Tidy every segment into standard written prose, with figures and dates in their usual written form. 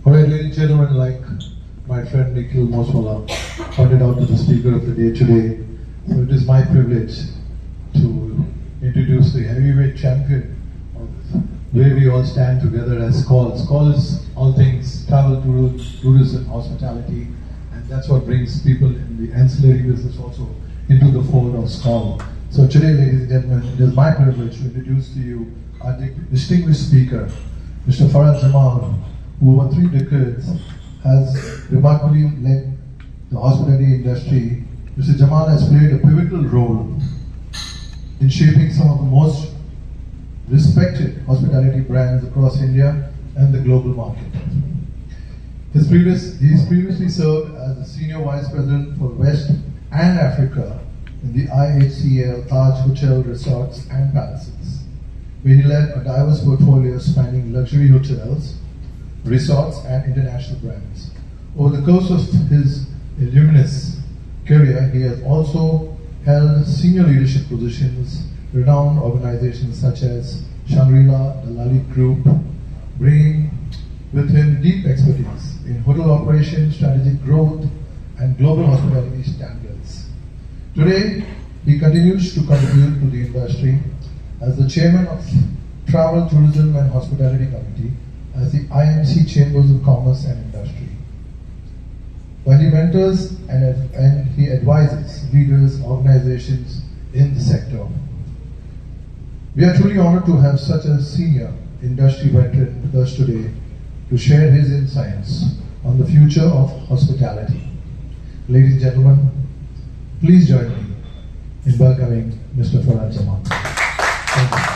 Alright, ladies and gentlemen, like my friend Nikhil Moswala pointed out to the speaker of the day today, so it is my privilege to introduce the heavyweight champion of where we all stand together as Skal. Skal is all things travel, tourism, hospitality, and that's what brings people in the ancillary business also into the fold of Skal. So today, ladies and gentlemen, it is my privilege to introduce to you our distinguished speaker, Mr. Farhat Jamal, who over 3 decades has remarkably led the hospitality industry. Mr. Jamal has played a pivotal role in shaping some of the most respected hospitality brands across India and the global market. He's previously served as the Senior Vice President for West and Africa in the IHCL Taj Hotel Resorts and Palaces, where he led a diverse portfolio spanning luxury hotels, resorts and international brands. Over the course of his illustrious career, he has also held senior leadership positions in renowned organizations such as Shangri-La, the Lalit Group, bringing with him deep expertise in hotel operations, strategic growth, and global hospitality standards. Today, he continues to contribute to the industry as the chairman of Travel, Tourism and Hospitality Committee as the IMC Chambers of Commerce and Industry. While he mentors and he advises leaders, organizations in the sector. We are truly honored to have such a senior industry veteran with us today to share his insights on the future of hospitality. Ladies and gentlemen, please join me in welcoming Mr. Farhat Jamal. Thank you.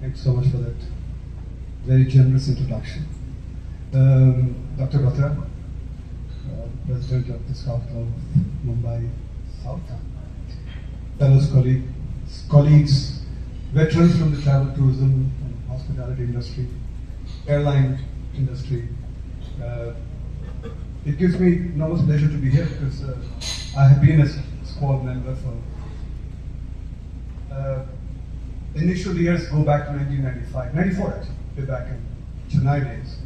Thanks so much for that very generous introduction. Dr. Batra, President of the Skål Mumbai South, fellow colleagues, veterans from the travel, tourism and hospitality industry, airline industry. It gives me enormous pleasure to be here because I have been a Skål member for the initial years go back to 1995, 94 actually, way back in Chennai days,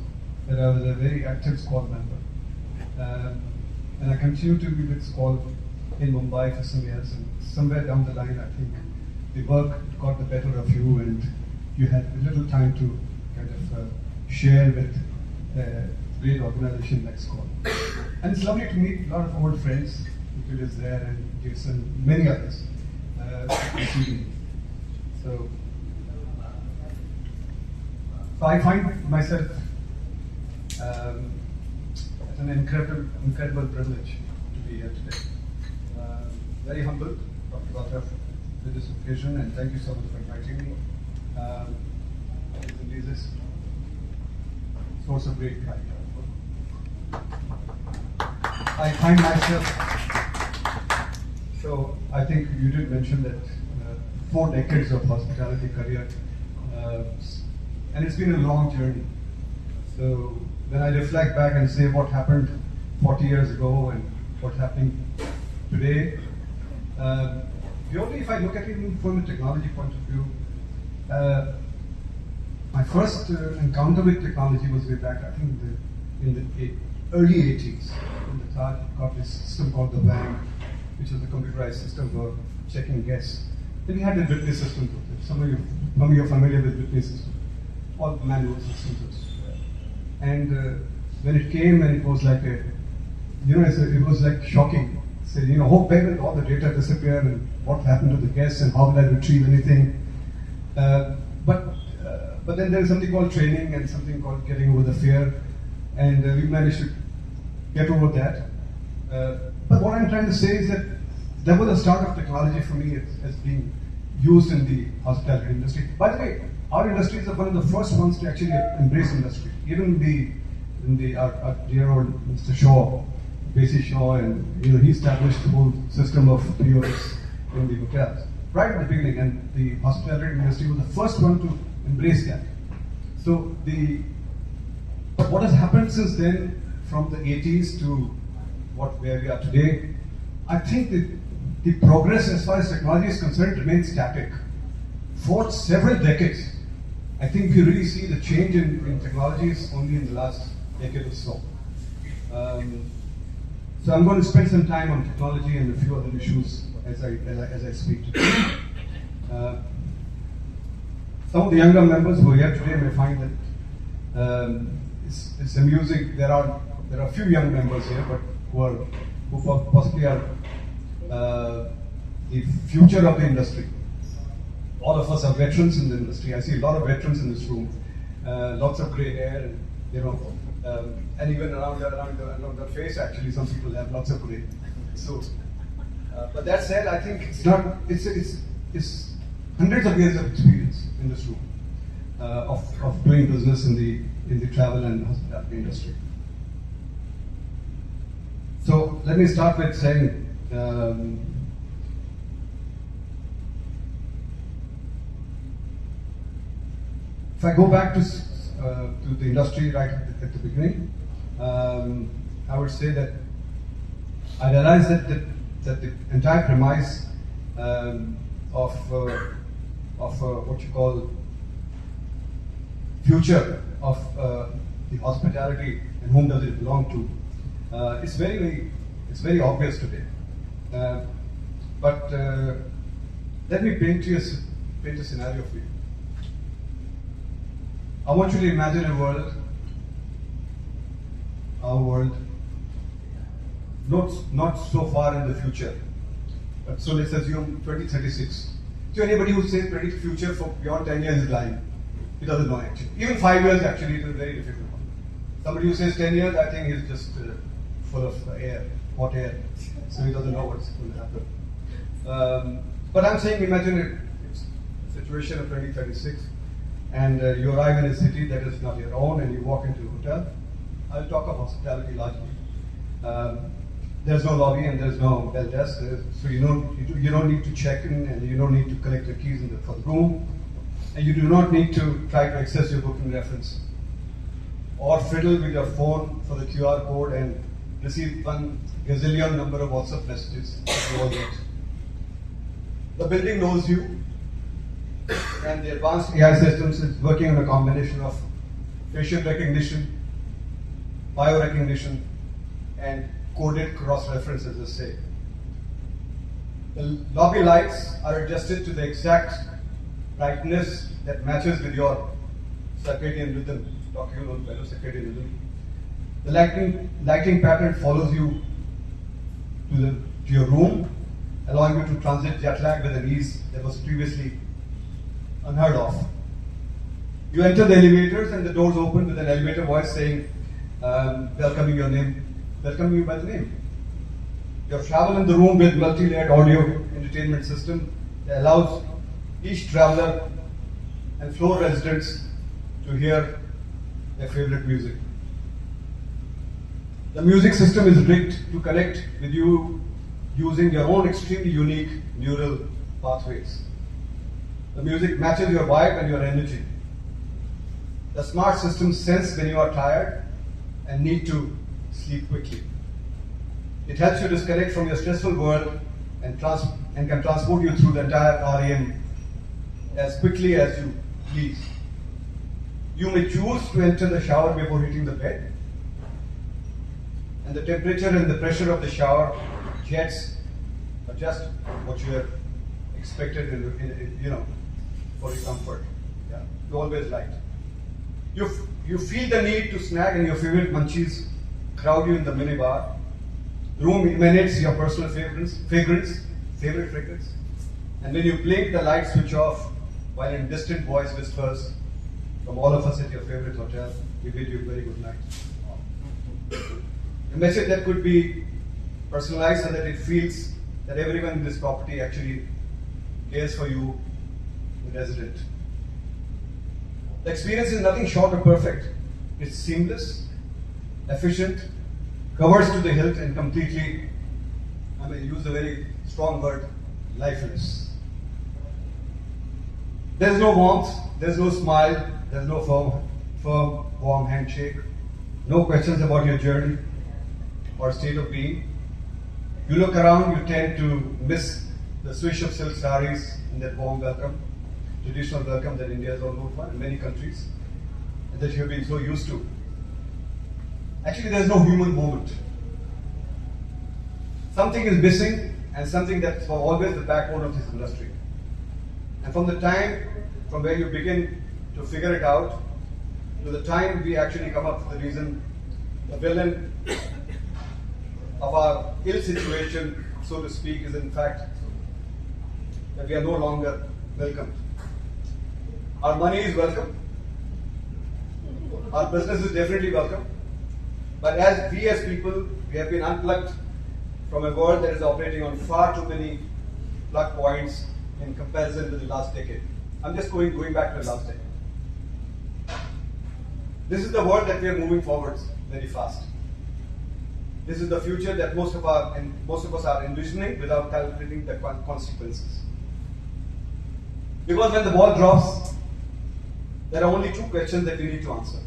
that I was a very active Skål member. And I continue to be with Skål in Mumbai for some years, and somewhere down the line I think the work got the better of you and you had little time to kind of share with a great organization like Skål. And it's lovely to meet a lot of old friends, Nikhil is there and Jason, many others. So I find myself it's an incredible privilege to be here today. Very humbled, Dr. Batra, with this occasion, and thank you so much for inviting me. This is a source of great pride. I find myself, so I think you did mention that 4 decades of hospitality career, and it's been a long journey. So when I reflect back and say what happened 40 years ago and what's happening today, purely if I look at it from a technology point of view, my first encounter with technology was way back, I think in the early 80s, when the Taj got this system called the WANG, which was a computerized system for checking guests. Then we had the Whitney system. Some of you are familiar with Whitney system, all manual systems. And when it came, and it was like it was like shocking. Say, where will all the data disappear, and what happened to the guests, and how will I retrieve anything? But then there is something called training and something called getting over the fear, and we managed to get over that. But what I'm trying to say is that that was the start of technology for me as being used in the hospitality industry. By the way, our industry is one of the first ones to actually embrace industry. Even our dear old Mr. Shaw, Basie Shaw, and he established the whole system of POS in the hotels right at the beginning, and the hospitality industry was the first one to embrace that. So but what has happened since then, from the 80s to where we are today, I think the progress as far as technology is concerned remains static. For several decades, I think we really see the change in technologies only in the last decade or so. So I'm going to spend some time on technology and a few other issues as I speak today. Some of the younger members who are here today may find that it's amusing. There are a few young members here, but who possibly are the future of the industry. All of us are veterans in the industry. I see a lot of veterans in this room. Lots of grey hair, and and even around the face. Actually, some people have lots of grey. So, but that said, I think it's not. It's hundreds of years of experience in this room of doing business in the travel and hospitality industry. So let me start with saying. If I go back to the industry right at the beginning, I would say that I realized that the entire premise of what you call future of the hospitality and whom does it belong to, it's very obvious today. But let me paint a scenario for you. I want you to imagine our world, not so far in the future. But so let's assume 2036. So anybody who says predict future for beyond 10 years is lying. He doesn't know actually. Even 5 years actually it is very difficult. Somebody who says 10 years, I think he's just full of hot air. So he doesn't know what's going to happen. But I'm saying imagine a situation of 2036. And you arrive in a city that is not your own, and you walk into a hotel. I'll talk of hospitality largely. There's no lobby and there's no bell desk, so you don't need to check in, and you don't need to collect the keys for the room, and you do not need to try to access your booking reference, or fiddle with your phone for the QR code and receive 1 gazillion number of WhatsApp messages that you all get. The building knows you. And the advanced AI systems is working on a combination of facial recognition, biorecognition, and coded cross-references, as they say. The lobby lights are adjusted to the exact brightness that matches with your circadian rhythm, talking about fellow circadian rhythm. The lighting pattern follows you to your room, allowing you to transit jet lag with an ease that was previously unheard of. You enter the elevators and the doors open with an elevator voice saying, welcoming you by the name. You travel in the room with multi-layered audio entertainment system that allows each traveler and floor residents to hear their favorite music. The music system is rigged to connect with you using your own extremely unique neural pathways. The music matches your vibe and your energy. The smart system senses when you are tired and need to sleep quickly. It helps you disconnect from your stressful world and can transport you through the entire REM as quickly as you please. You may choose to enter the shower before hitting the bed, and the temperature and the pressure of the shower jets are just what you have expected for your comfort. Yeah, you always liked. You feel the need to snack, and your favorite munchies crowd you in the minibar. The room emanates your personal favorite fragrance. And when you blink, the lights switch off, while a distant voice whispers from all of us at your favorite hotel, we bid you a very good night. A message that could be personalized so that it feels that everyone in this property actually cares for you, the resident. The experience is nothing short of perfect. It's seamless, efficient, covers to the hilt, and completely, I may use a very strong word, lifeless. There's no warmth, there's no smile, there's no firm, warm handshake, no questions about your journey or state of being. You look around, you tend to miss the swish of silk saris in that warm welcome, traditional welcome that India is all known for in many countries, and that you have been so used to. Actually, there is no human moment. Something is missing, and something that's always the backbone of this industry. And from the time from where you begin to figure it out, to the time we actually come up with the reason, the villain of our ill situation, so to speak, is in fact that we are no longer welcomed. Our money is welcome. Our business is definitely welcome. But as people, we have been unplugged from a world that is operating on far too many plug points in comparison to the last decade. I'm just going back to the last decade. This is the world that we are moving forwards very fast. This is the future that most of us are envisioning without calculating the consequences. Because when the ball drops, there are only two questions that we need to answer.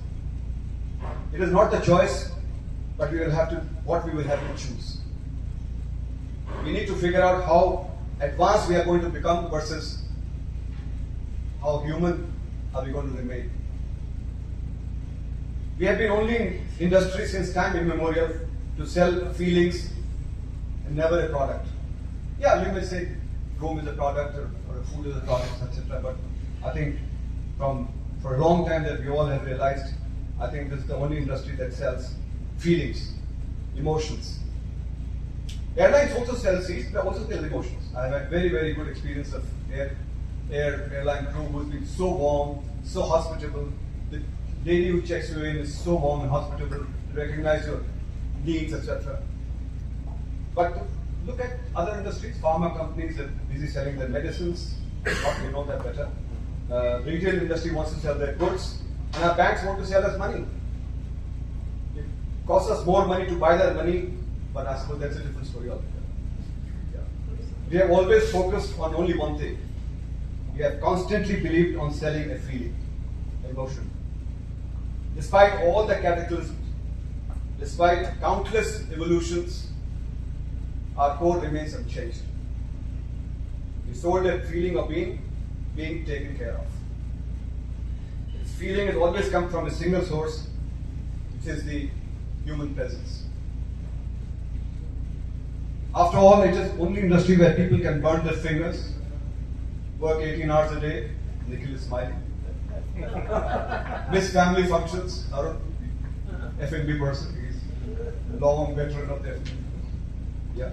It is not the choice, but what we will have to choose. We need to figure out how advanced we are going to become versus how human are we going to remain. We have been only in industry since time immemorial to sell feelings and never a product. Yeah, you may say room is a product or food is a product, etc. But I think for a long time that we all have realized, I think this is the only industry that sells feelings, emotions. Airlines also sell seats, but also sell emotions. I have had very, very good experience of airline crew who's been so warm, so hospitable. The lady who checks you in is so warm and hospitable, recognize your needs, etc. But look at other industries, pharma companies are busy selling their medicines, you know that better. Retail industry wants to sell their goods, and our banks want to sell us money. It costs us more money to buy that money, but I suppose that's a different story altogether. Yeah. We have always focused on only one thing. We have constantly believed on selling a feeling, emotion. Despite all the cataclysms, despite countless evolutions, our core remains unchanged. We sold a feeling of being taken care of. This feeling has always come from a single source, which is the human presence. After all, it is only industry where people can burn their fingers, work 18 hours a day, Nikhil is smiling. Miss family functions, Arun, F&B person, he's a long veteran of their yeah.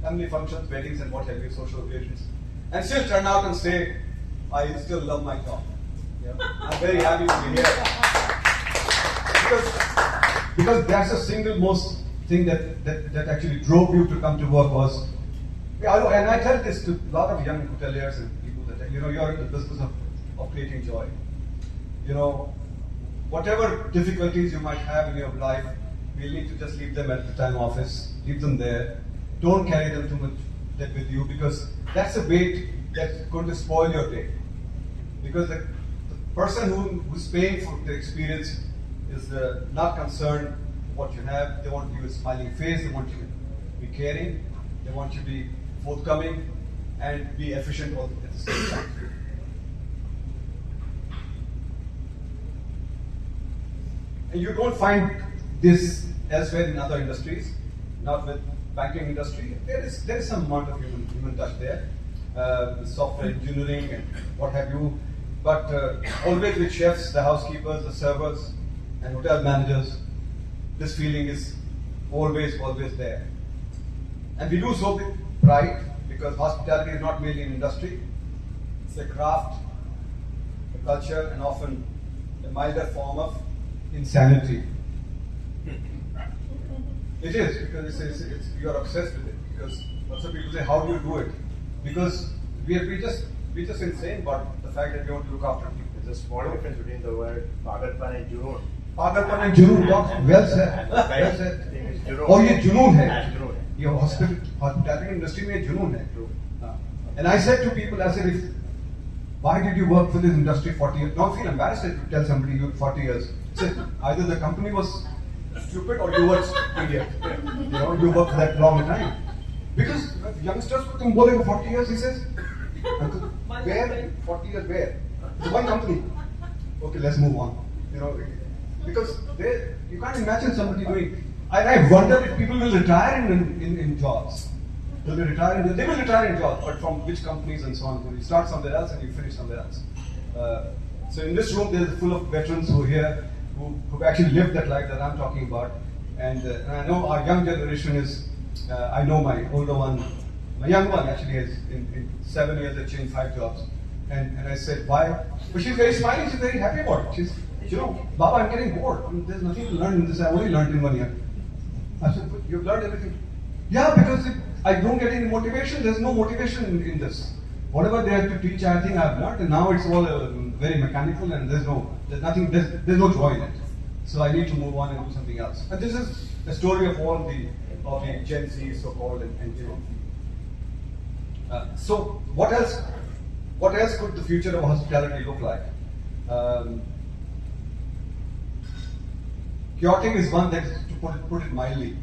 Family functions, weddings and what have you, social occasions. And still turn out and say, I still love my job. Yeah. I'm very happy to be here. Because that's the single most thing that actually drove you to come to work was, and I tell this to a lot of young hoteliers and people that, you're in the business of creating joy. Whatever difficulties you might have in your life, you need to just leave them at the time office, leave them there. Don't carry them too much with you, because that's a weight that's going to spoil your day. Because the person who's paying for the experience is not concerned what you have. They want you with a smiling face, they want you to be caring, they want you to be forthcoming and be efficient all at the same time. And you don't find this elsewhere in other industries, not with banking industry. There is some amount of human touch there, software engineering and what have you, but always with chefs, the housekeepers, the servers, and hotel managers, this feeling is always there. And we do so with pride, because hospitality is not merely an industry, it's a craft, a culture, and often a milder form of insanity. It is, because you are obsessed with it. Because lots of people say, how do you do it? Because we're just insane about the fact that we want to look after people. There's a small difference between the word Pagarpan and Junoon. Pagarpan and Junoon, well said. Well said. और ये जुनून है. ये hospitality industry में जुनून है. And I said to people, I said, why did you work for this industry 40 years? Don't feel embarrassed to tell somebody you 40 years. I said, either the company was stupid or you were idiot. You worked for that long time. Because youngsters who come for 40 years, he says, where? 40 years where? It's one company. Okay, let's move on. Because you can't imagine somebody doing. I wonder if people will retire in jobs. They will retire in jobs, but from which companies and so on. You start somewhere else and you finish somewhere else. So in this room, there's full of veterans who are here, who've actually lived that life that I'm talking about. And I know our young generation is. I know my older one, my young one actually has in 7 years has changed 5 jobs. And I said, why? But she's very smiling, she's very happy about it. She's, Baba, I'm getting bored. There's nothing to learn in this. I only learned in 1 year. I said, but you've learned everything. Yeah, because if I don't get any motivation, there's no motivation in this. Whatever they have to teach, I think I've learned, and now it's all very mechanical, and there's no joy in it. So I need to move on and do something else. And this is the story of all the Gen Z, so-called, and so what else? What else could the future of hospitality look like? Chaotic is one that, to put it mildly.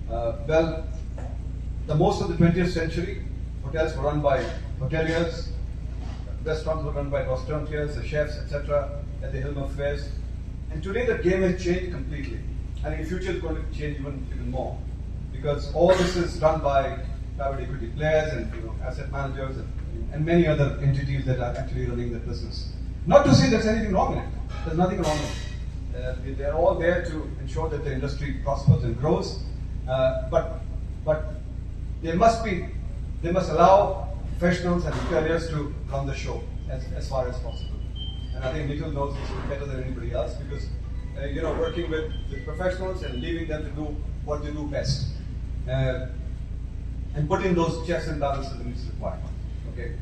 Well, the most of the 20th century, hotels were run by hoteliers, restaurants were run by restaurateurs, the chefs, etc., at the helm of affairs. And today the game has changed completely. And in the future it's going to change even more. Because all this is done by private equity players and asset managers and many other entities that are actually running the business. Not to say there's anything wrong in it. There's nothing wrong in it. They're all there to ensure that the industry prospers and grows. But they must allow professionals and hoteliers to run the show as far as possible. And I think Nikhil knows this better than anybody else because working with professionals and leaving them to do what they do best, and putting those checks and balances when it's required. Okay.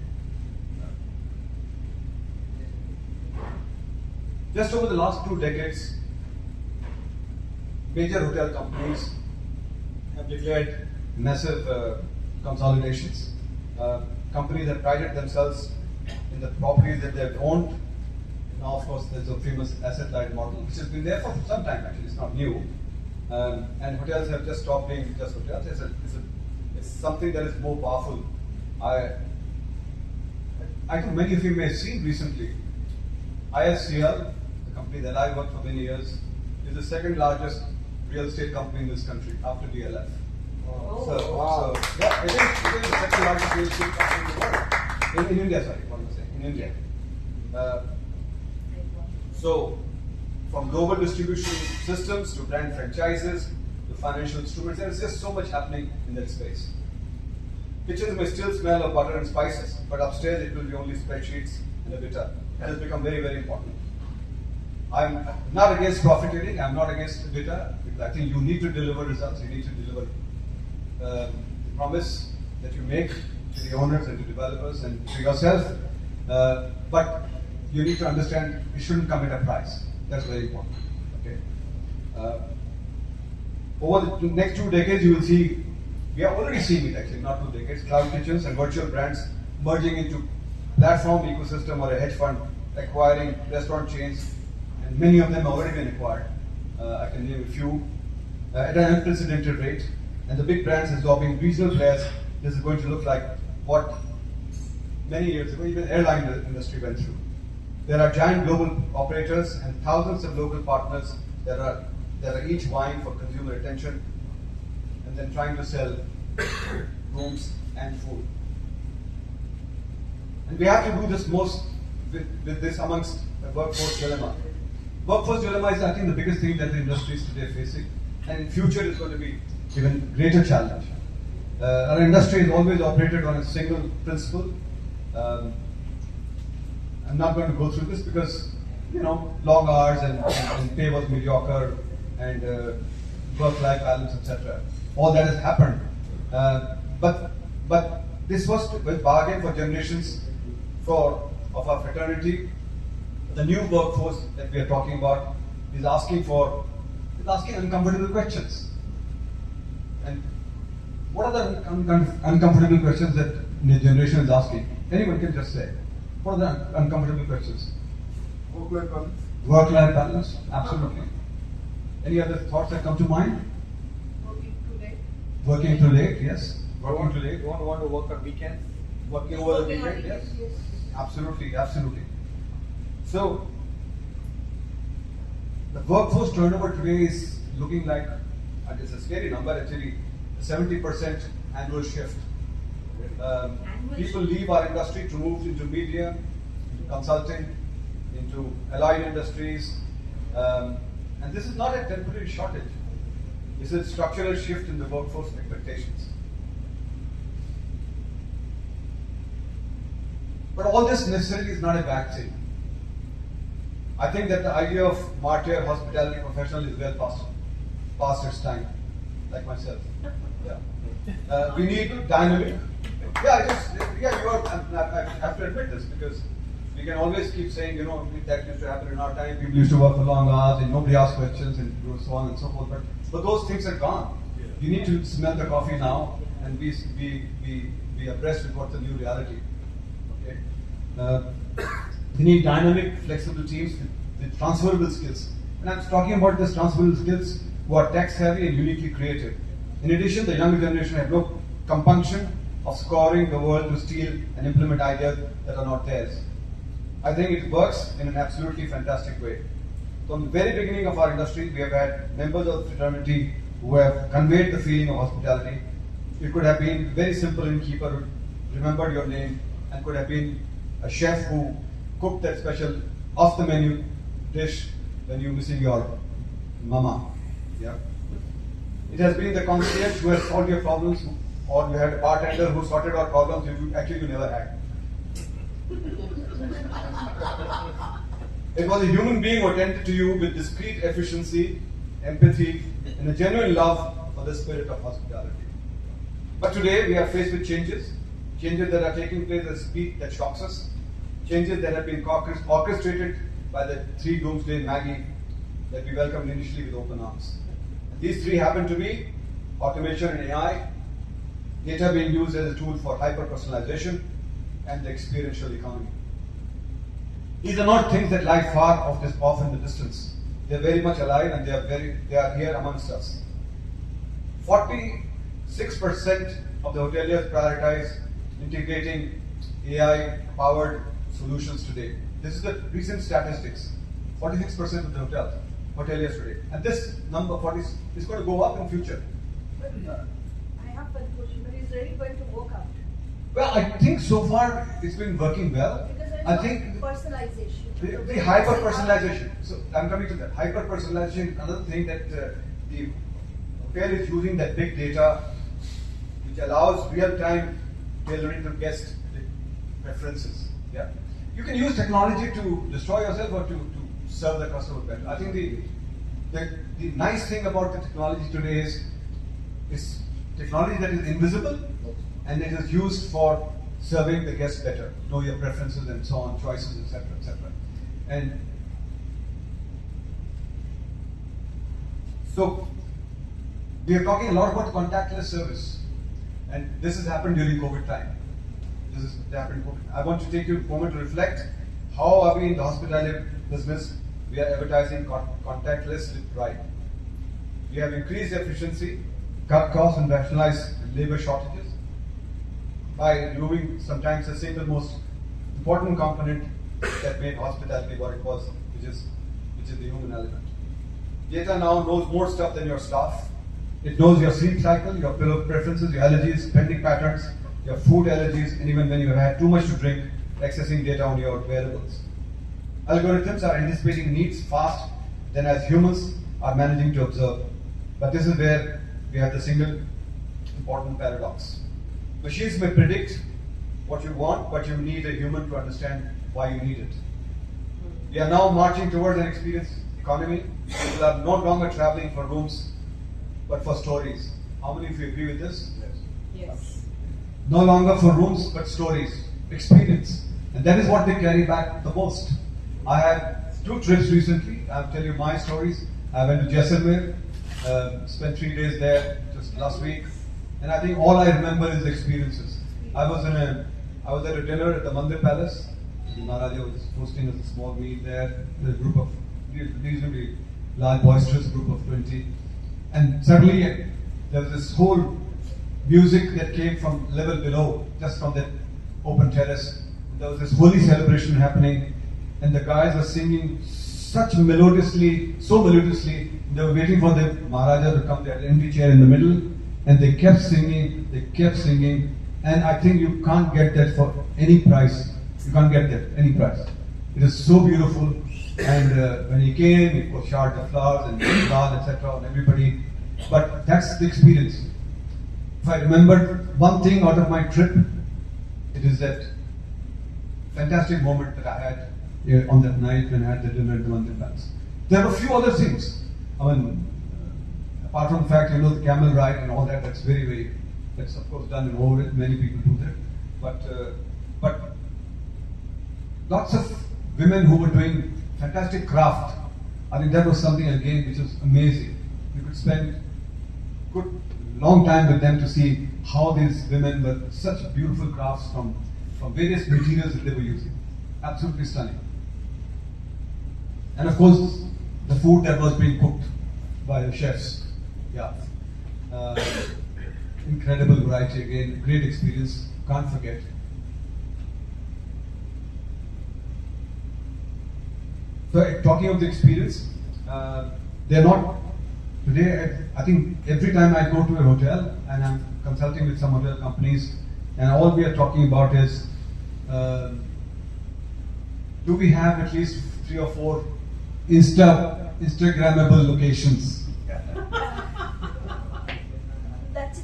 Just over the last 2 decades, major hotel companies have declared massive consolidations. Companies have prided themselves in the properties that they've owned. Now, of course, there's a famous asset-light model, which has been there for some time, actually. It's not new. And hotels have just stopped being just hotels. It's something that is more powerful. I think many of you may have seen recently, IHCL, the company that I worked for many years, is the second largest real estate company in this country after DLF. Oh, So, wow. Yeah, it is the second largest real estate company in the world. In India, sorry, what am I saying? In India. So, from global distribution systems to brand franchises to financial instruments, there's just so much happening in that space. Kitchens may still smell of butter and spices, but upstairs it will be only spreadsheets and a bitter. It has become very, very important. I'm not against profiteering, I'm not against bitter, because I think you need to deliver results, you need to deliver the promise that you make to the owners and to developers and to yourself. But you need to understand it shouldn't come at a price. That's very important. Okay. Over the next 2 decades, you will see, we are already seeing it actually, not 2 decades, cloud kitchens and virtual brands merging into platform ecosystem or a hedge fund acquiring restaurant chains, and many of them have already been acquired. I can name a few at an unprecedented rate. And the big brands absorbing regional players. This is going to look like what many years ago even airline industry went through. There are giant global operators and thousands of local partners that are each vying for consumer attention and then trying to sell rooms and food. And we have to do this most with this amongst the workforce dilemma. Workforce dilemma is, I think, the biggest thing that the industry is today facing, and in future is going to be even greater challenge. Our industry has always operated on a single principle. I'm not going to go through this because, long hours and pay was mediocre and work-life balance, etc. All that has happened. But this was a bargain for generations of our fraternity. The new workforce that we are talking about is asking uncomfortable questions. And what are the uncomfortable questions that new generation is asking. Anyone can just say. What are the uncomfortable questions? Work-life balance. Work-life balance, absolutely. Any other thoughts that come to mind? Working too late. Working too late, yes. Working too late. Don't want to work on weekends. Working over the Working on weekend, yes. weekends, yes. Absolutely, absolutely. So, the workforce turnover today is looking like, and it's a scary number actually, 70% annual shift. People leave our industry to move into media, into consulting, into allied industries, and this is not a temporary shortage. This is a structural shift in the workforce expectations. But all this necessarily is not a bad thing. I think that the idea of martyr hospitality professional is well past its time, like myself. Yeah. We need dynamic. You are. I have to admit this because we can always keep saying, that used to happen in our time. People used to work for long hours and nobody asked questions and so on and so forth. But those things are gone. You need to smell the coffee now and be abreast with what's the new reality. Okay. We need dynamic, flexible teams with transferable skills. And I'm talking about these transferable skills who are tech savvy and uniquely creative. In addition, the younger generation have no compunction of scouring the world to steal and implement ideas that are not theirs. I think it works in an absolutely fantastic way. From the very beginning of our industry, we have had members of the fraternity who have conveyed the feeling of hospitality. It could have been very simple innkeeper who remembered your name, and could have been a chef who cooked that special off-the-menu dish when you're missing your mama. Yeah. It has been the concierge who has solved your problems, or you had a bartender who sorted out problems you never had. It was a human being who attended to you with discreet efficiency, empathy, and a genuine love for the spirit of hospitality. But today we are faced with changes that are taking place at a speed that shocks us, changes that have been orchestrated by the three doomsday Maggie that we welcomed initially with open arms. These three happen to be automation and AI, data being used as a tool for hyper-personalization, and the experiential economy. These are not things that lie far off in the distance. They are very much alive and they are here amongst us. 46% of the hoteliers prioritize integrating AI-powered solutions today. This is the recent statistics. 46% of the hoteliers today. And this number, 40, is going to go up in future. But I have one question, but is really going to work out? Well, I think so far it's been working well. Because I think personalization. the hyper-personalization. So I'm coming to that. Hyper-personalization is another thing that the hotel is using that big data, which allows real-time tailoring to guest preferences. Yeah, you can use technology to destroy yourself or to serve the customer better. I think the nice thing about the technology today is technology that is invisible and it is used for serving the guest better, know your preferences and so on, choices, etc., etc. And so we are talking a lot about contactless service, and this has happened during COVID time. This has happened. I want to take you a moment to reflect. How are we in the hospitality business? We are advertising contactless with pride. We have increased efficiency, cut costs, and rationalized labor shortages by removing sometimes the single most important component that made hospitality what it was, which is the human element. Data now knows more stuff than your staff. It knows your sleep cycle, your pillow preferences, your allergies, spending patterns, your food allergies, and even when you have had too much to drink, accessing data on your wearables. Algorithms are anticipating needs fast than as humans are managing to observe. But this is where we have the single important paradox. Machines may predict what you want, but you need a human to understand why you need it. We are now marching towards an experience economy. People are no longer traveling for rooms, but for stories. How many of you agree with this? Yes. No longer for rooms, but stories, experience. And that is what they carry back the most. I had 2 trips recently. I'll tell you my stories. I went to Jaisalmer, spent 3 days there just last week. And I think all I remember is the experiences. I was at a dinner at the Mandir Palace. The Maharaja was hosting us a small meal there. A group of reasonably large, boisterous group of 20, and suddenly there was this whole music that came from level below, just from that open terrace. There was this holy celebration happening, and the guys were singing so melodiously. They were waiting for the Maharaja to come. They had an empty chair in the middle, and they kept singing. And I think you can't get that for any price. You can't get that any price. It is so beautiful. And when he came, he was showered the flowers and Skal, etc. on everybody. But that's the experience. If I remember one thing out of my trip, it is that fantastic moment that I had on that night when I had the dinner at the Mandir Palace. There were a few other things. I mean, apart from the fact, the camel ride and all that, that's that's of course done and over with. Many people do that. But lots of women who were doing fantastic craft. I think that was something again which was amazing. You could spend good long time with them to see how these women were such beautiful crafts from various materials that they were using. Absolutely stunning. And of course, the food that was being cooked by the chefs. Yeah. Incredible variety again, great experience, can't forget. So talking of the experience, they're not, today I think every time I go to a hotel and I'm consulting with some hotel companies, and all we are talking about is, do we have at least 3 or 4 Instagrammable locations?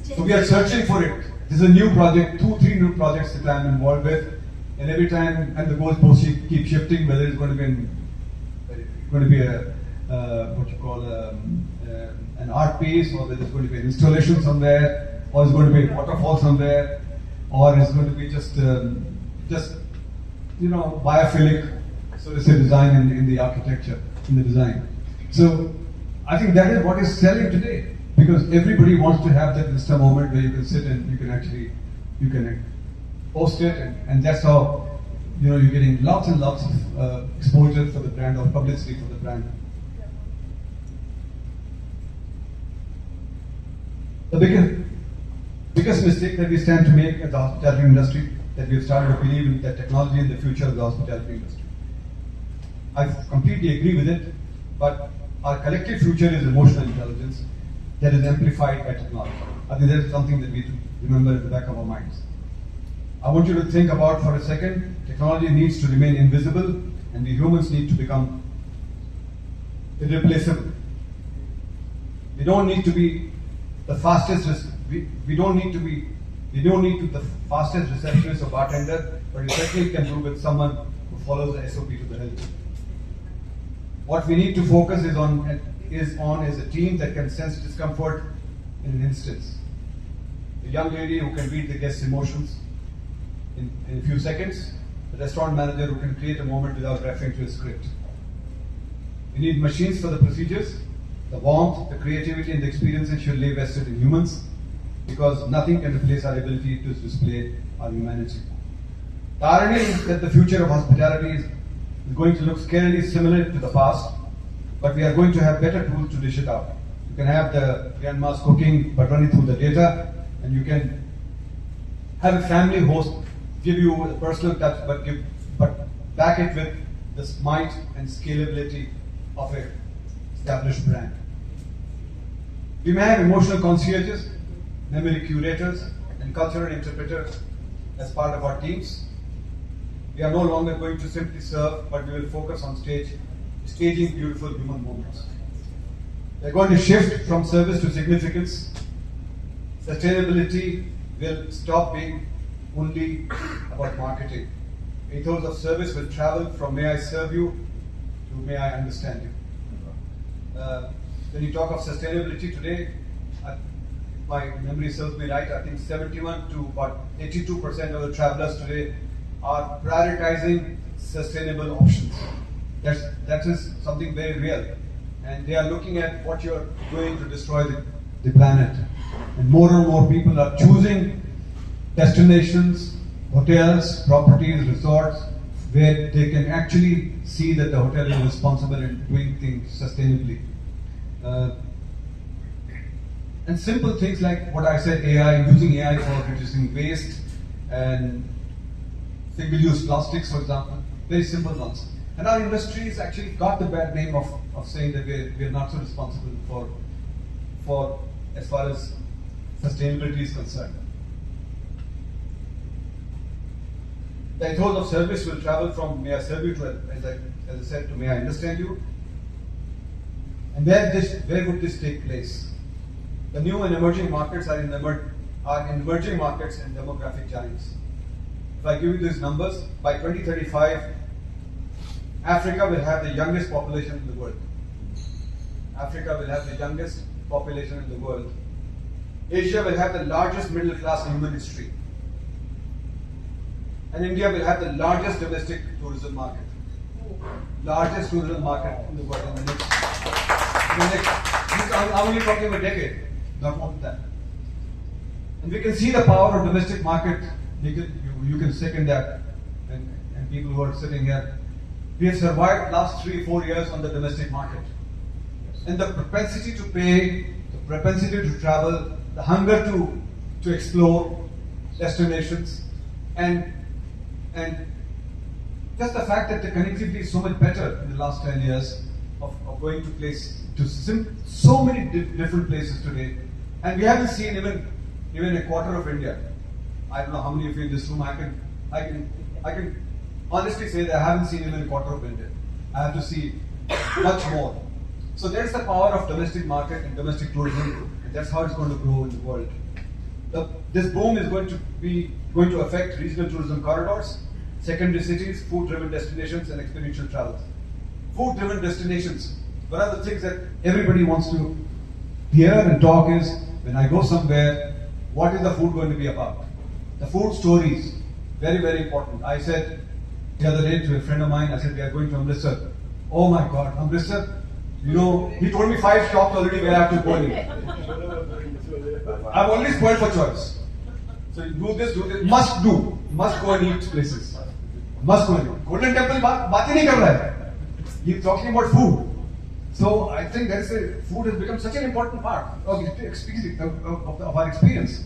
So we are searching for it. This is a new project, 2-3 new projects that I'm involved with, and every time, and the goalposts keep shifting, whether it's going to be what you call an art piece, or whether it's going to be an installation somewhere, or it's going to be a waterfall somewhere, or it's going to be just biophilic, so to say, design in the architecture, in the design. So I think that is what is selling today, because everybody wants to have that Insta moment where you can sit and you can post it, and that's how you're getting lots and lots of exposure for the brand, or publicity for the brand. The biggest mistake that we stand to make at the hospitality industry, that we have started to believe in the technology and the future of the hospitality industry. I completely agree with it, but our collective future is emotional intelligence that is amplified by technology. I think that is something that we need to remember at the back of our minds. I want you to think about for a second, technology needs to remain invisible, and we humans need to become irreplaceable. We don't need to be the fastest, we don't need to be the fastest receptionist or bartender, but we certainly can do with someone who follows the SOP to the hilt. What we need to focus is a team that can sense discomfort in an instance. A young lady who can read the guest's emotions in a few seconds, the restaurant manager who can create a moment without referring to a script. We need machines for the procedures. The warmth, the creativity, and the experiences should lay vested in humans, because nothing can replace our ability to display our humanity. The irony is that the future of hospitality is going to look scarily similar to the past, but we are going to have better tools to dish it out. You can have the grandma's cooking, but running through the data, and you can have a family host give you a personal touch, but back it with the might and scalability of an established brand. We may have emotional concierges, memory curators, and cultural interpreters as part of our teams. We are no longer going to simply serve, but we will focus on staging beautiful human moments. We are going to shift from service to significance. Sustainability will stop being only about marketing. Ethos of service will travel from may I serve you to may I understand you. When you talk of sustainability today, if my memory serves me right, I think 71 to about 82% of the travelers today are prioritizing sustainable options. That is something very real. And they are looking at what you're doing to destroy the planet. And more people are choosing destinations, hotels, properties, resorts, where they can actually see that the hotel is responsible in doing things sustainably. And simple things like what I said, AI, using AI for reducing waste and single-use plastics, for example, very simple ones. And our industry has actually got the bad name of saying that we're not so responsible for as far as sustainability is concerned. The ethos of service will travel from may I serve you to, as I said, to may I understand you. And where would this take place? The new and emerging markets are emerging markets and demographic giants. If I give you these numbers, by 2035, Africa will have the youngest population in the world. Africa will have the youngest population in the world. Asia will have the largest middle class in human history. And India will have the largest domestic tourism market. Largest tourism market in the world in the next I'm only talking a decade, not more than that. And we can see the power of domestic market. You can second that, and people who are sitting here. We have survived last 3-4 years on the domestic market. And the propensity to pay, the propensity to travel, the hunger to explore destinations, and just the fact that the connectivity is so much better in the last 10 years of going to so many different places today. And we haven't seen even a quarter of India. I don't know how many of you in this room, I can honestly say that I haven't seen even a quarter of India. I have to see much more. So there's the power of domestic market and domestic tourism, and that's how it's going to grow in the world. This boom is going to affect regional tourism corridors, secondary cities, food-driven destinations, and experiential travels. Food-driven destinations. One of the things that everybody wants to hear and talk is, when I go somewhere, what is the food going to be about? The food stories, very, very important. I said the other day to a friend of mine, I said, we are going to Amritsar. Oh my God, Amritsar? You know, he told me 5 shops already where I have to go in. I'm only spoiled for choice. So you do this, must do. Must go and eat places. Must go and eat. Golden Temple, baat hi nahi kar raha hai. He's talking about food. So I think food has become such an important part of our experience.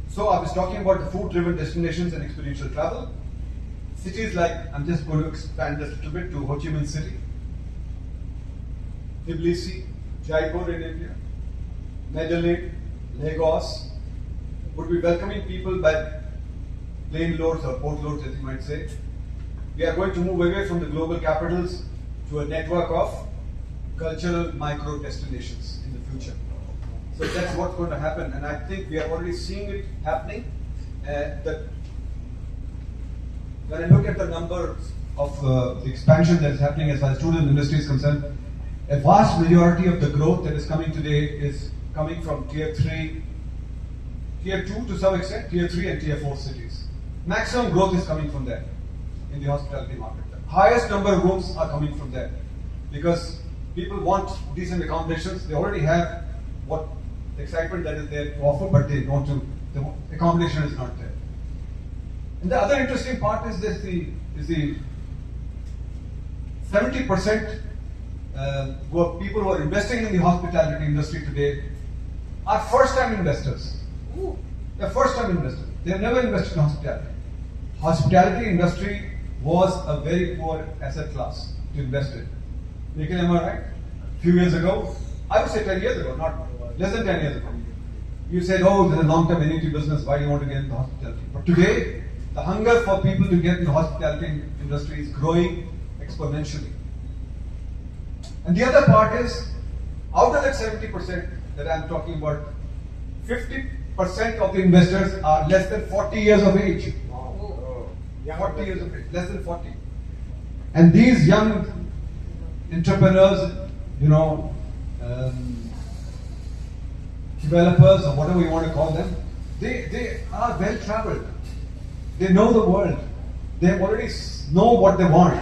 So I was talking about the food-driven destinations and experiential travel. Cities like, I'm just going to expand this a little bit to Ho Chi Minh City, Tbilisi, Jaipur in India, Medellin, Lagos, would be welcoming people by plane loads or port loads, as you might say. We are going to move away from the global capitals to a network of cultural micro destinations in the future. So that's what's going to happen, and I think we are already seeing it happening. When I look at the numbers of the expansion that is happening as far as tourism industry is concerned, a vast majority of the growth that is coming today is coming from tier 3, tier 2 to some extent, tier 3 and tier 4 cities. Maximum growth is coming from there in the hospitality market. The highest number of rooms are coming from there because people want decent accommodations. They already have what the excitement that is there to offer, but they want to, the accommodation is not there. And the other interesting part is this: the 70% people who are investing in the hospitality industry today are first-time investors. They're first-time investors. They've never invested in hospitality. Hospitality industry was a very poor asset class to invest in. Nikhil, am I right? A few years ago, I would say 10 years ago, not less than 10 years ago. You said, oh, there's a long-term annuity business, why do you want to get into hospitality? But today, the hunger for people to get into the hospitality industry is growing exponentially. And the other part is, out of that 70% that I'm talking about, 50% of the investors are less than 40 years of age. 40 years of age, less than 40. And these young entrepreneurs, developers or whatever you want to call them, they are well traveled. They know the world. They already know what they want.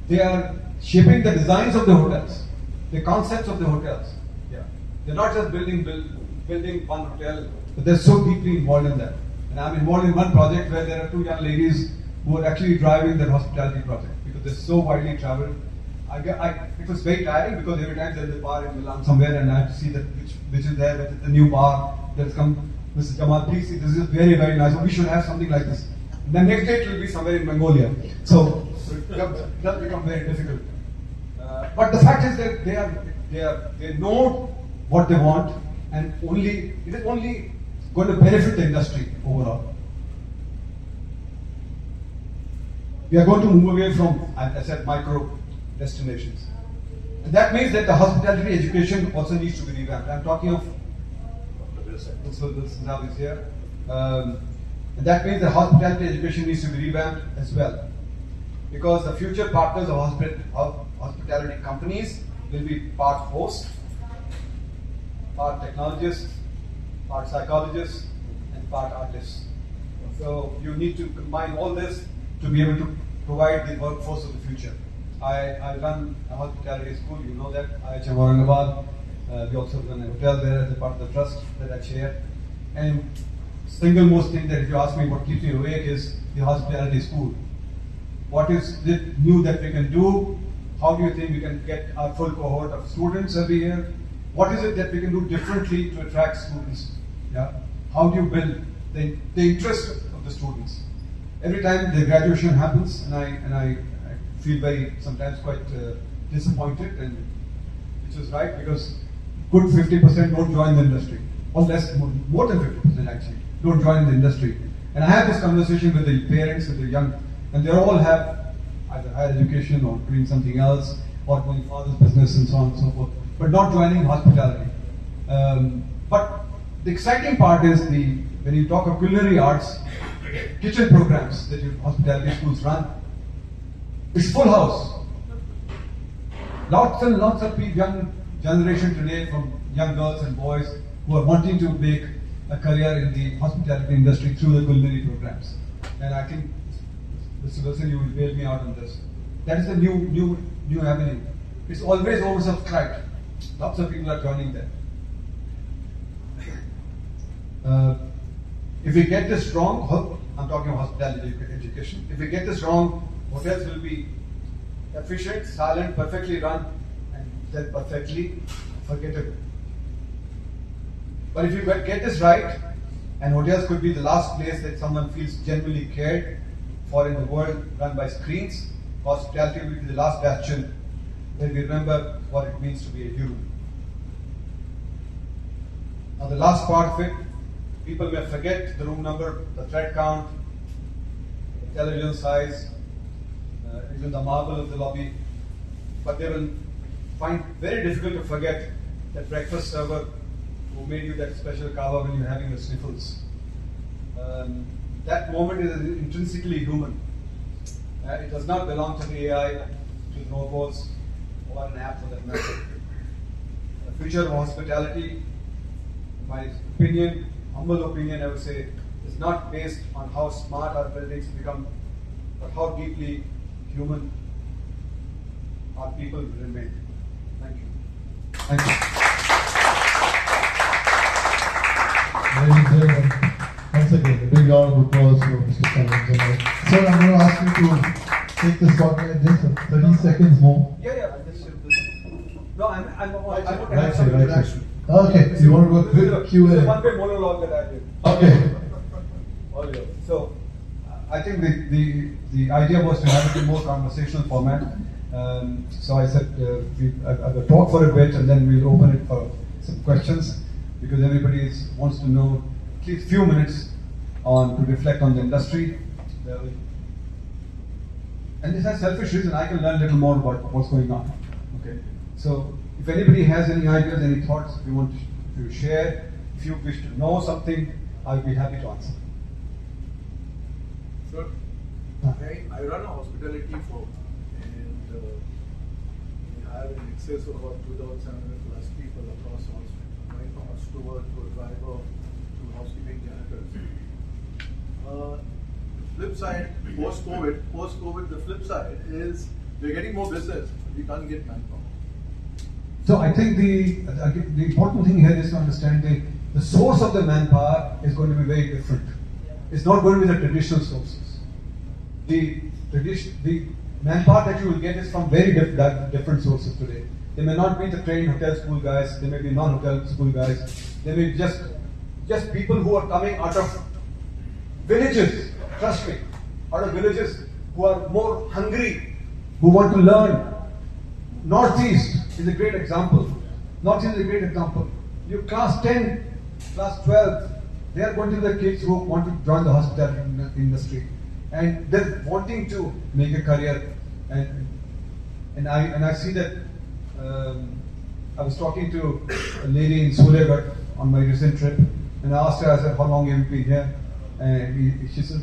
They are shaping the designs of the hotels, the concepts of the hotels. Yeah. They're not just building one hotel, but they're so deeply involved in that. And I'm involved in one project where there are two young ladies who are actually driving that hospitality project because they're so widely traveled. It was very tiring because every time there's a bar in Milan somewhere and I have to see that which is there, which is the new bar that's come. Mr. Jamal, please see, this is very, very nice. We should have something like this. And the next day it will be somewhere in Mongolia. So it does become very difficult. But the fact is that they know what they want, and it is only going to benefit the industry overall. We are going to move away from, as I said, micro destinations. And that means that the hospitality education also needs to be revamped. I'm talking of this now is here. And that means the hospitality education needs to be revamped as well. Because the future partners of hospitality companies will be part hosts, part technologists, part psychologists, and part artists. So you need to combine all this to be able to provide the workforce of the future. I run a hospitality school, you know that, IHCL. We also run a hotel there as a part of the trust that I chair. And single most thing that if you ask me what keeps me awake is the hospitality school. What is it new that we can do? How do you think we can get our full cohort of students every year? What is it that we can do differently to attract students? Yeah? How do you build the interest of the students? Every time the graduation happens, and I feel very sometimes quite disappointed, and which is right because good 50% don't join the industry, or less, more than 50% actually don't join the industry. And I have this conversation with the parents, with the young, and they all have either higher education or doing something else, or doing father's business and so on and so forth, but not joining hospitality. But the exciting part is when you talk of culinary arts, kitchen programs that your hospitality schools run, it's full house. Lots and lots of young generation today, from young girls and boys who are wanting to make a career in the hospitality industry through the culinary programs. And I think, Mr. Wilson, you will bail me out on this. That is the new avenue. It's always oversubscribed. Lots of people are joining that. If we get this wrong, I'm talking about hospitality education. If we get this wrong, hotels will be efficient, silent, perfectly run, and then perfectly forgettable. But if you get this right, and hotels could be the last place that someone feels genuinely cared for in the world run by screens, hospitality will be the last bastion where we remember what it means to be a human. Now the last part of it, people may forget the room number, the thread count, television size, even the marble of the lobby, but they will find very difficult to forget that breakfast server who made you that special kava when you're having the sniffles. That moment is intrinsically human. It does not belong to the AI, to the robots, or an app for that matter. The future of hospitality, in my opinion, humble opinion, I would say, is not based on how smart our buildings become, but how deeply human our people remain. Thank you. Thank you. Ladies and gentlemen, once again, a big round of applause for Mr. Farhat Jamal. Sir, I'm going to ask you to take the spotlight just for 30 seconds more. Yeah. No, I want to Right have some side, right interaction. side. Okay, so you want to go quick Q&A? This is a one-way monologue that I did. Okay. All yours. So, I think the idea was to have it in more conversational format. So I said I will talk for a bit and then we'll open it for some questions because everybody wants to know at least a few minutes to reflect on the industry. And this has selfish reason. I can learn a little more about what's going on. Okay. So if anybody has any ideas, any thoughts you want to share, if you wish to know something, I'll be happy to answer. Sure. I run a hospitality firm and we have in excess of about 2,700 plus people across all spectrum, right from a steward to a driver to housekeeping janitors. The flip side, post-COVID, the flip side is we're getting more business, but we can't get manpower. So I think the important thing here is to understand the source of the manpower is going to be very different. It's not going to be the traditional sources. The manpower that you will get is from very different sources today. They may not be the trained hotel school guys, they may be non-hotel school guys, they may be just people who are coming out of villages, trust me, out of villages who are more hungry, who want to learn. Northeast is a great example. Northeast is a great example. You class 10, class 12, they are going to be the kids who want to join the hospitality industry. And they're wanting to make a career. And I see that I was talking to a lady in Sulegarh on my recent trip, and I asked her, I said, how long have you been here? And she said,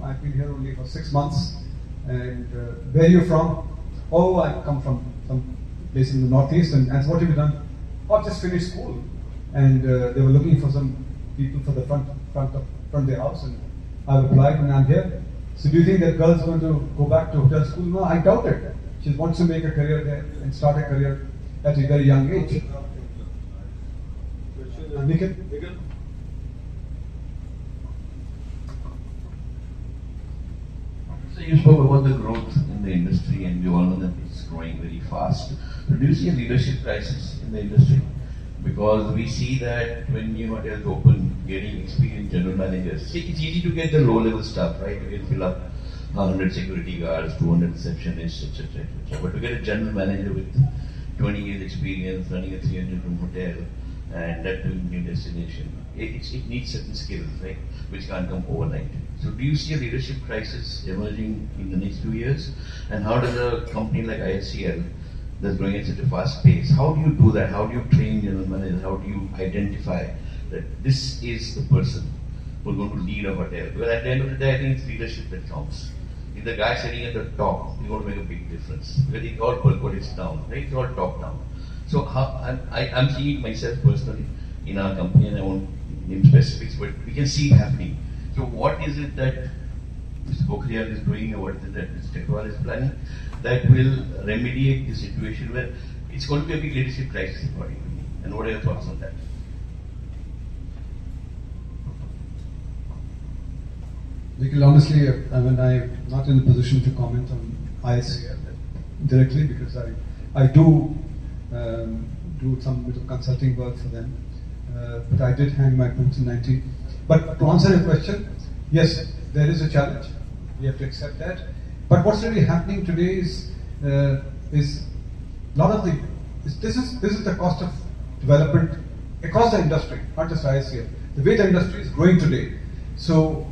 I've been here only for 6 months. And where are you from? Oh, I come from some place in the Northeast. And what have you done? Oh, I've just finished school. And they were looking for some people for the front of their house. And I've applied and I'm here. So do you think that girl's going to go back to hotel school? No, I doubt it. She wants to make a career there and start a career at a very young age. Nikhil? So you spoke about the growth in the industry, and we all know that it's growing very fast. But do you see a leadership crisis in the industry? Because we see that when new hotels open, getting experienced general managers, see, it's easy to get the low-level stuff, right? You can fill up 100 security guards, 200 receptionists, etc., etc. But to get a general manager with 20 years experience running a 300-room hotel and that to new destination, it needs certain skills, right, which can't come overnight. So do you see a leadership crisis emerging in the next few years? And how does a company like IHCL that's growing at such a fast pace, how do you do that? How do you train general managers? How do you identify that this is the person who's going to lead a hotel? Because at the end of the day, I think it's leadership that counts. If the guy sitting at the top, he's going to make a big difference. Because it's all percolates down, right? It's all top down. So I'm seeing it myself personally in our company, and I won't name specifics, but we can see it happening. So what is it that Mr. Pokhriyal is doing, or what is it that Mr. Tekrawal is planning that will remediate the situation where it's going to be a big leadership crisis according to me? And what are your thoughts on that? Nikhil, honestly, I'm not in a position to comment on IHCL directly because I do some bit of consulting work for them, but I did hang my boots in 19. But to answer your question, yes, there is a challenge. We have to accept that. But what's really happening today is a lot of this is the cost of development across the industry, not just IHCL. The way the industry is growing today. So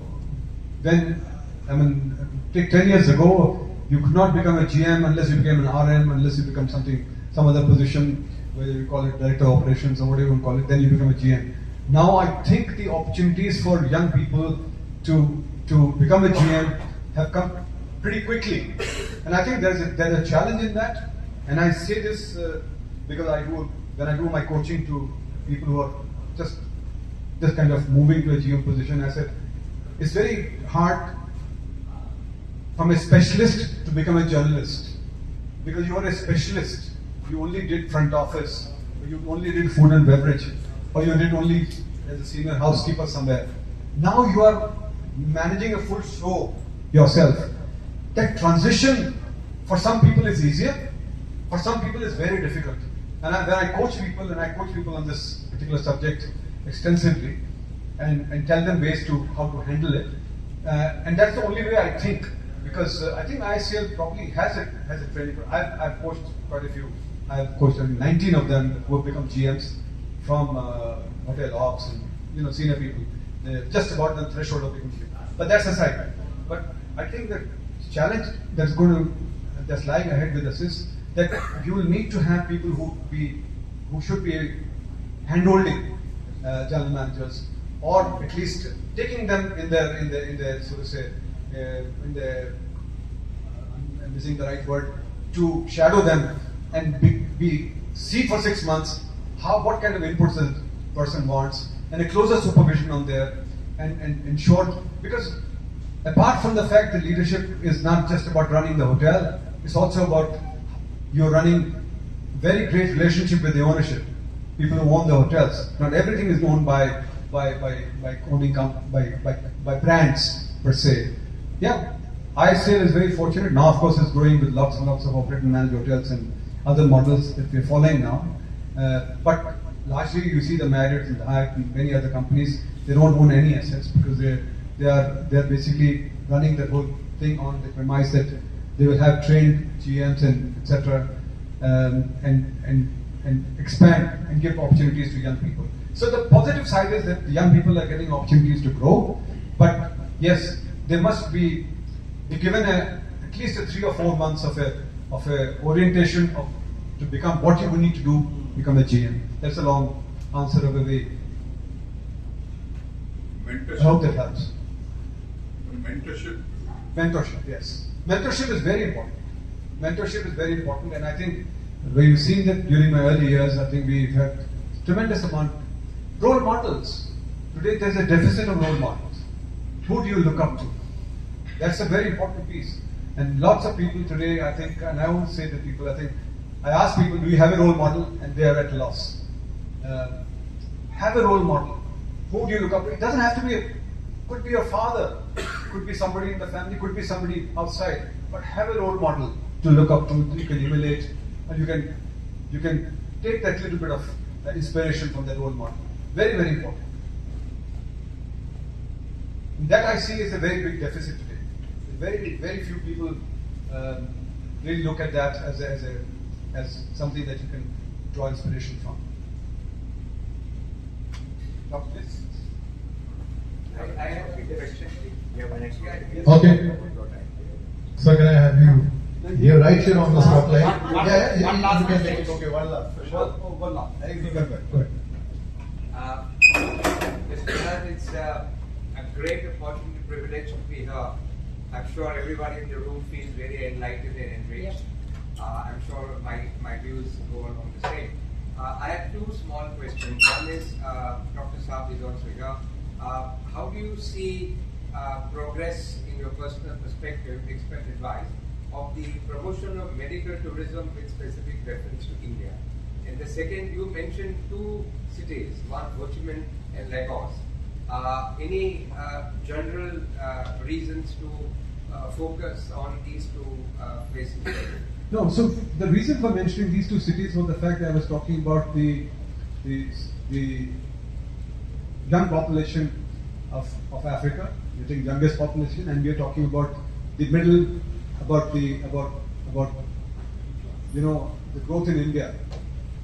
take 10 years ago, you could not become a GM unless you became an RM, unless you become some other position, whether you call it director of operations or whatever you call it, then you become a GM. Now I think the opportunities for young people to become a GM have come pretty quickly. And I think there's a challenge in that. And I say this because when I do my coaching to people who are just kind of moving to a GM position, I said, it's very hard from a specialist to become a journalist. Because you are a specialist. You only did front office, or you only did food and beverage, or you did only as a senior housekeeper somewhere. Now you are managing a full show yourself. That transition for some people is easier, for some people is very difficult. And when I coach people on this particular subject extensively, and tell them ways to how to handle it. And that's the only way I think, because I think IHCL probably has a training. I've coached quite a few. I've coached 19 of them who have become GMs from hotel ops and senior people. They're just about the threshold of becoming GM. But that's aside. But I think the challenge that's lying ahead with us is that you will need to have people who should be handholding general managers, or at least taking them in their so to say, I'm missing the right word, to shadow them and see for 6 months what kind of inputs the person wants, and a closer supervision on there, and ensure, because apart from the fact that leadership is not just about running the hotel, it's also about you're running very great relationship with the ownership. People who own the hotels. Not everything is owned by brands per se. Yeah, IHCL is very fortunate. Now, of course, it's growing with lots and lots of operated and managed hotels and other models that we're following now. But largely, you see the Marriott and the Hyatt and many other companies, they don't own any assets because they're basically running the whole thing on the premise that they will have trained GMs and etc. And expand and give opportunities to young people. So the positive side is that the young people are getting opportunities to grow, but yes, they must be given at least 3 or 4 months of a orientation to become what you will need to do, become a GM. That's a long answer of a way. Mentorship. I hope that helps. Mentorship. Yes. Mentorship is very important. Mentorship is very important, and I think we've seen that during my early years. I think we've had tremendous amount role models. Today there's a deficit of role models. Who do you look up to? That's a very important piece. And lots of people today, I think, and I won't say to people, I think, I ask people, do you have a role model? And they are at a loss. Have a role model. Who do you look up to? It doesn't have to be, could be your father, could be somebody in the family, could be somebody outside. But have a role model to look up to, you can emulate, and you can take that little bit of inspiration from that role model. Very, very important. That I see is a very big deficit today. Very, very few people really look at that as something that you can draw inspiration from. Please. I have a question. You have an extra. Okay. So can I have you here, right here on the spotlight? One last you can question. take it. Okay, one last. For sure. One last. Go ahead. Mr. Farhat, it's a great opportunity, privilege to be here. I'm sure everybody in the room feels very enlightened and enriched. I'm sure my views go along the same. I have 2 small questions. One is, Dr. Saab is also here. How do you see progress in your personal perspective, expert advice, of the promotion of medical tourism with specific reference to India? And the second, you mentioned 2 cities, one Ho Chi Minh and Lagos. Any general reasons to focus on these 2 places? No, so the reason for mentioning these 2 cities was the fact that I was talking about the young population of Africa, we think youngest population, and we are talking about the middle, about the growth in India,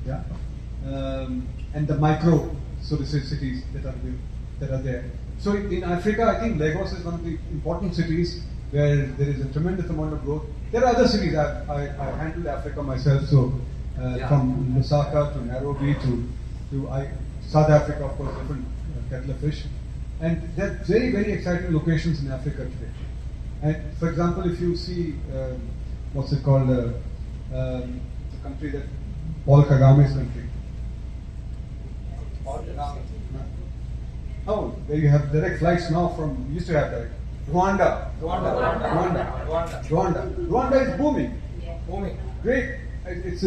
yeah, and the micro, so to say, cities that are there. So in Africa, I think Lagos is one of the important cities where there is a tremendous amount of growth. There are other cities. I handled Africa myself, so from Lusaka to Nairobi to South Africa, of course, different kettle of fish. And there are very, very exciting locations in Africa today. And for example, if you see, what's it called, the country that, Paul Kagame's country. Oh, there you have direct flights now from, we used to have direct. Rwanda is booming. Great. It's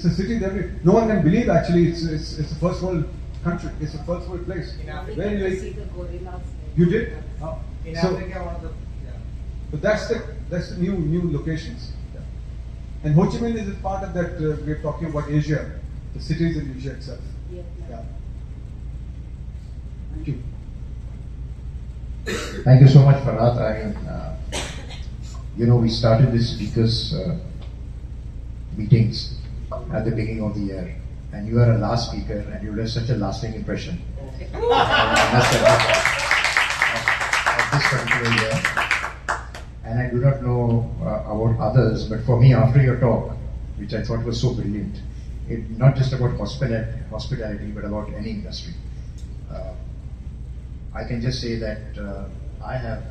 a city that no one can believe actually it's a first world country. It's a first world place. See the gorillas. You did? In So- Africa, one of the But that's the new locations. Yeah. And Ho Chi Minh is a part of that. We're talking about Asia, the cities in Asia itself. Yeah. Yeah. Thank you. Thank you so much, Farhat. We started this speakers meetings at the beginning of the year, and you are a last speaker, and you left such a lasting impression of this particular year. And I do not know about others, but for me, after your talk, which I thought was so brilliant, not just about hospitality, but about any industry. I can just say that I have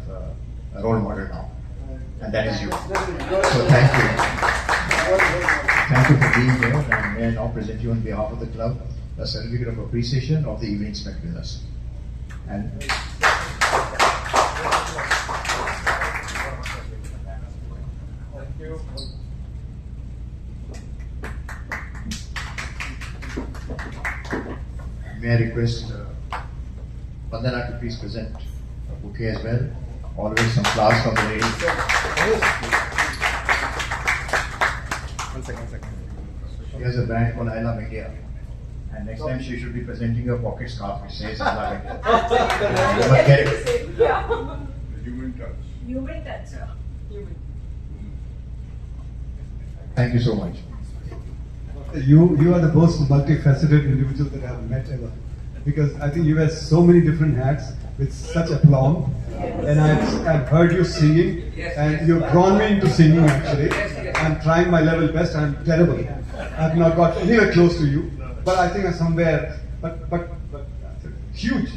a role model now, and that is you. So thank you. Thank you for being here, and may I now present you on behalf of the club a certificate of appreciation of the evening spent with us. And Thank you. May I request Vandana to please present a bouquet as well. Always some class from the ladies. One second. She has a brand called I Love India. And next time she should be presenting a pocket scarf which says I Love India. You must get it. Yeah. Human touch. Human touch. Human. Thank you so much. You are the most multifaceted individual that I have met ever. Because I think you wear so many different hats with such aplomb. And I've heard you singing, and you've drawn me into singing actually. I'm trying my level best, I'm terrible. I've not got anywhere close to you. But I think I'm somewhere, but huge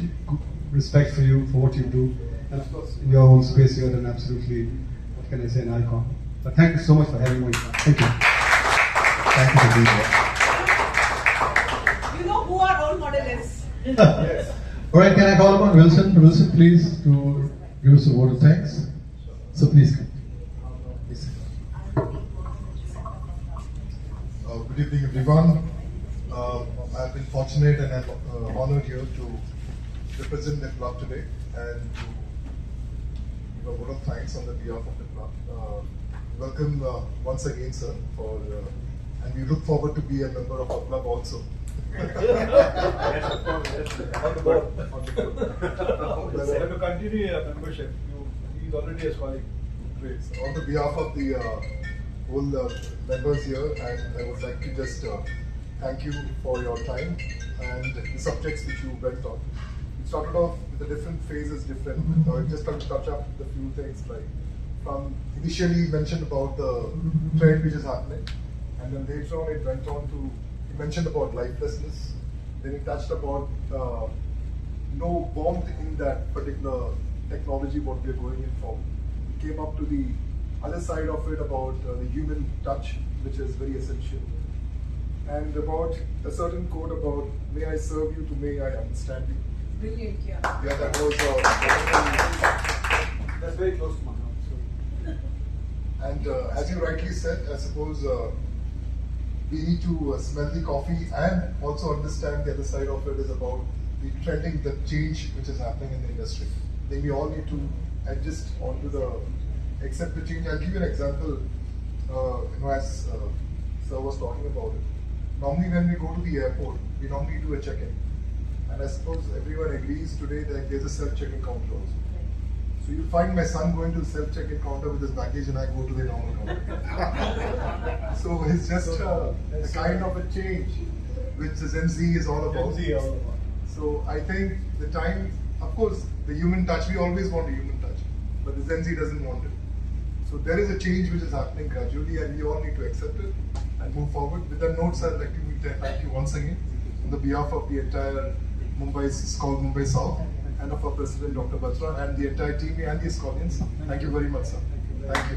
respect for you, for what you do. And of course, in your own space, you're an absolutely, what can I say, an icon. But thank you so much for having me. Thank you. Thank you for being here. You know who our role model is. Yes. All right, can I call upon Wilson? Wilson, please, to give us a word of thanks. So please come. Please. Good evening, everyone. I've been fortunate and I'm honored here to represent the club today and to give a word of thanks on the behalf of the club. Welcome once again, sir, and we look forward to be a member of our club also. Yes, of course. Yes. On the board. We have to continue your membership. He's already a colleague. Great. So on the behalf of the whole members here, and I would like to just thank you for your time and the subjects which you went on. We started off with the different phases, just trying to touch up the few things like from initially mentioned about the trend which is happening, and then later on it went on to, he mentioned about lifelessness, then he touched about no warmth in that particular technology what we are going in for. He came up to the other side of it about the human touch, which is very essential, and about a certain quote about may I serve you to may I understand you. Brilliant, yeah. Yeah, that was That's very close to my heart. and as you rightly said, I suppose we need to smell the coffee and also understand the other side of it is about the trending, the change which is happening in the industry. Then we all need to adjust onto accept the change. I'll give you an example, as Sir was talking about it. Normally when we go to the airport, we normally do a check-in. And I suppose everyone agrees today that there's a self-check-in counter also. So you find my son going to the self-check-in counter with his baggage and I go to the normal counter. So it's just a kind of a change which the Gen Z is all about. So I think the time, of course, the human touch, we always want a human touch, but the Gen Z doesn't want it. So there is a change which is happening gradually and we all need to accept it and move forward. With that notes, I'd like to thank you once again on the behalf of the entire Skål Mumbai South and of our President Dr. Batra and the entire team and the Skolians. Thank you very much, sir. Thank you.